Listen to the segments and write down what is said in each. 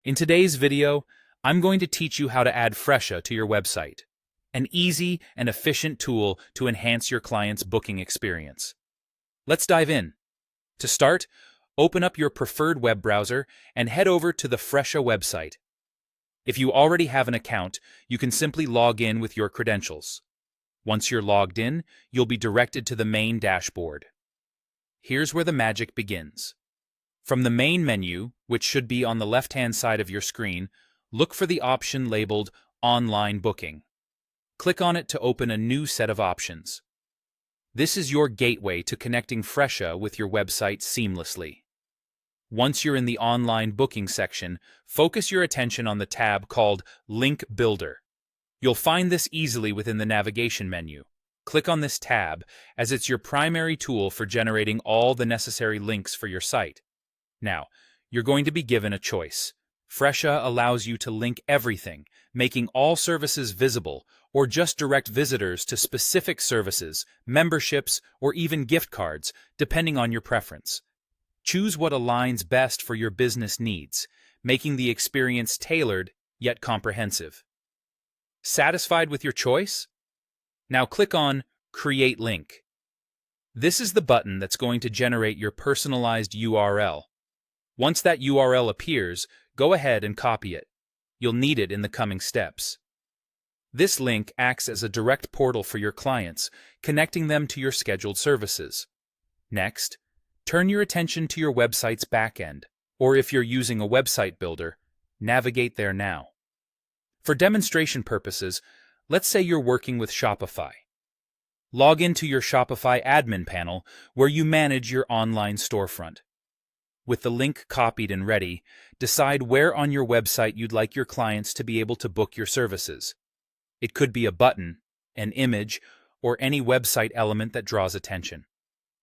In today's video, I'm going to teach you how to add Fresha to your website, an easy and efficient tool to enhance your client's booking experience. Let's dive in. To start, open up your preferred web browser and head over to the Fresha website. If you already have an account, you can simply log in with your credentials. Once you're logged in, you'll be directed to the main dashboard. Here's where the magic begins. From the main menu, which should be on the left-hand side of your screen, look for the option labeled Online Booking. Click on it to open a new set of options. This is your gateway to connecting Fresha with your website seamlessly. Once you're in the online booking section, focus your attention on the tab called Link Builder. You'll find this easily within the navigation menu. Click on this tab, as it's your primary tool for generating all the necessary links for your site. Now, you're going to be given a choice. Fresha allows you to link everything, making all services visible, or just direct visitors to specific services, memberships, or even gift cards, depending on your preference. Choose what aligns best for your business needs, making the experience tailored yet comprehensive. Satisfied with your choice? Now click on Create Link. This is the button that's going to generate your personalized URL. Once that URL appears, go ahead and copy it. You'll need it in the coming steps. This link acts as a direct portal for your clients, connecting them to your scheduled services. Next, turn your attention to your website's backend, or if you're using a website builder, navigate there now. For demonstration purposes, let's say you're working with Shopify. Log into your Shopify admin panel where you manage your online storefront. With the link copied and ready, decide where on your website you'd like your clients to be able to book your services. It could be a button, an image, or any website element that draws attention.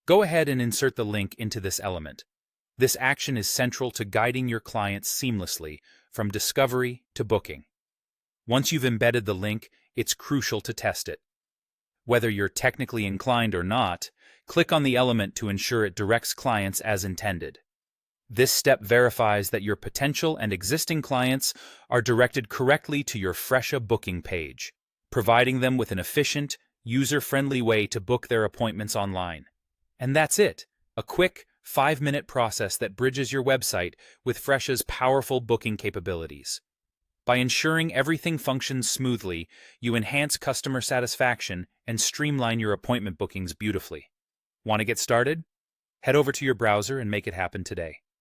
Go ahead and insert the link into this element. This action is central to guiding your clients seamlessly from discovery to booking. Once you've embedded the link, it's crucial to test it. Whether you're technically inclined or not, click on the element to ensure it directs clients as intended. This step verifies that your potential and existing clients are directed correctly to your Fresha booking page, providing them with an efficient, user-friendly way to book their appointments online. And that's it, a quick, 5-minute process that bridges your website with Fresha's powerful booking capabilities. By ensuring everything functions smoothly, you enhance customer satisfaction and streamline your appointment bookings beautifully. Want to get started? Head over to your browser and make it happen today.